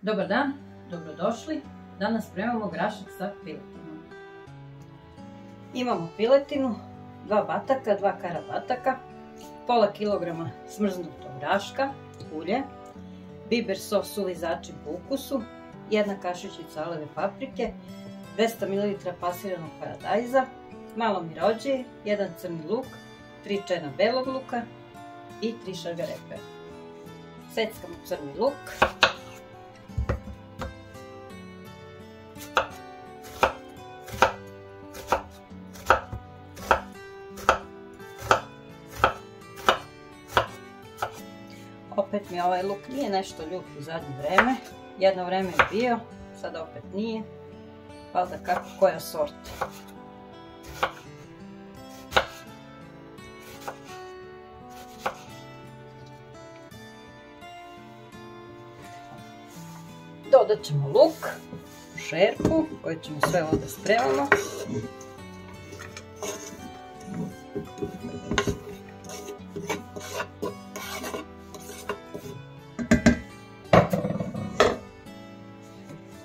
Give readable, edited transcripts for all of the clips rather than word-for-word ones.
Dobar dan, dobrodošli. Danas spremamo grašak sa piletinom. Imamo piletinu, 2 bataka, 2 kara bataka, pola kilograma smrznutog graška, ulje, biber sos suvi začin po ukusu, 1 kašičica aleve paprike, 200 ml pasiranog paradajza, malo mirođije, 1 crni luk, 3 čena belog luka i 3 šargarepe. Seckamo crni luk. Opet mi ovaj luk nije nešto ljub u zadnje vreme. Jedno vreme je bio, sada opet nije. Valjda kako koja sorta. Dodat ćemo luk u šerpu koju ćemo sve ovdje spremamo.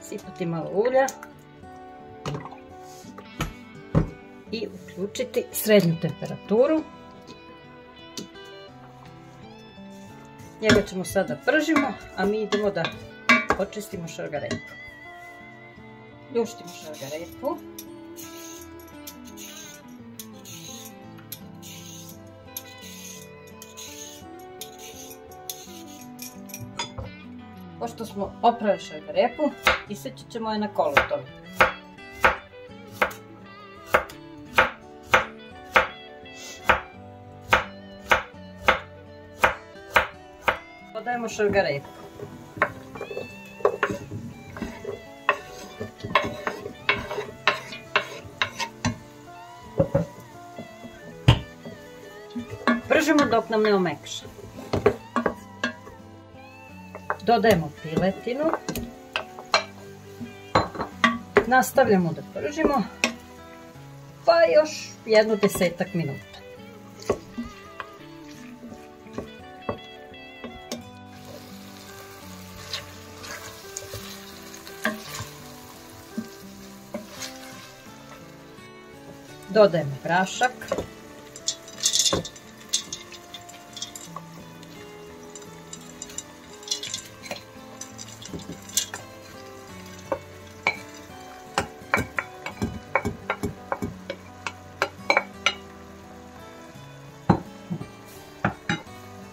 Sipati malo ulja i uključiti srednju temperaturu. Njega ćemo sada pržimo, a mi idemo da očistimo šargarepu. Ljuštimo šargarepu. Pošto smo oprali šargarepu, iseći ćemo je na kolutove. Dodajemo šargarepu. Pržimo dok nam ne omekša. Dodajemo piletinu. Nastavljamo da pržimo. Pa još jedno 10-ak minuta. Dodajemo grašak.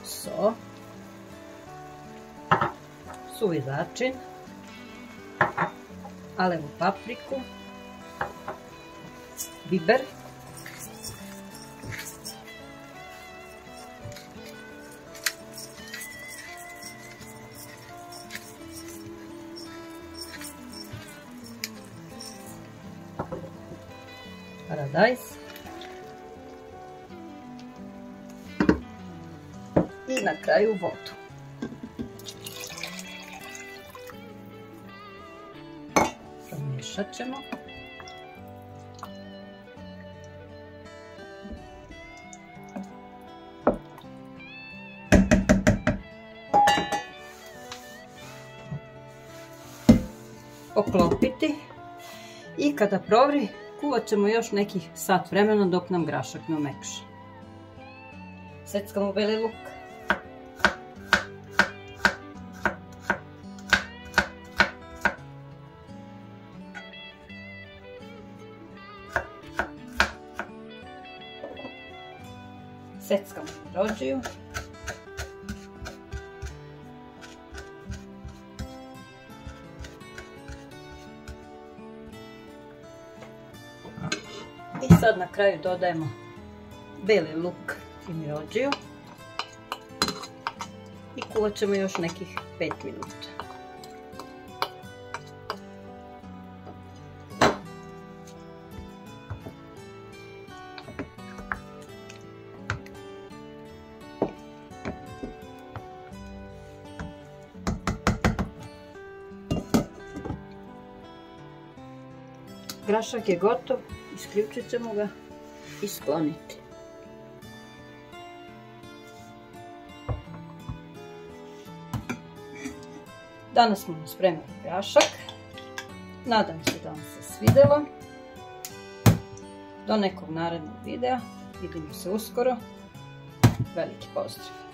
So, suvi začin, alevu papriku, biber, paradajz i na kraju vodu. Promiješat ćemo. Poklopiti i kada provri kuvat ćemo još nekih sat vremena dok nam grašak ne omekša. Seckamo beli luk. Seckamo mirođiju. I sad na kraju dodajemo beli luk i mirođiju i kuvat ćemo još nekih 5 minuta. Grašak je gotov, isključit ćemo ga i skloniti. Danas smo mu spremili grašak. Nadam se da vam se svidjelo. Do nekog narednog videa. Vidimo se uskoro. Veliki pozdrav!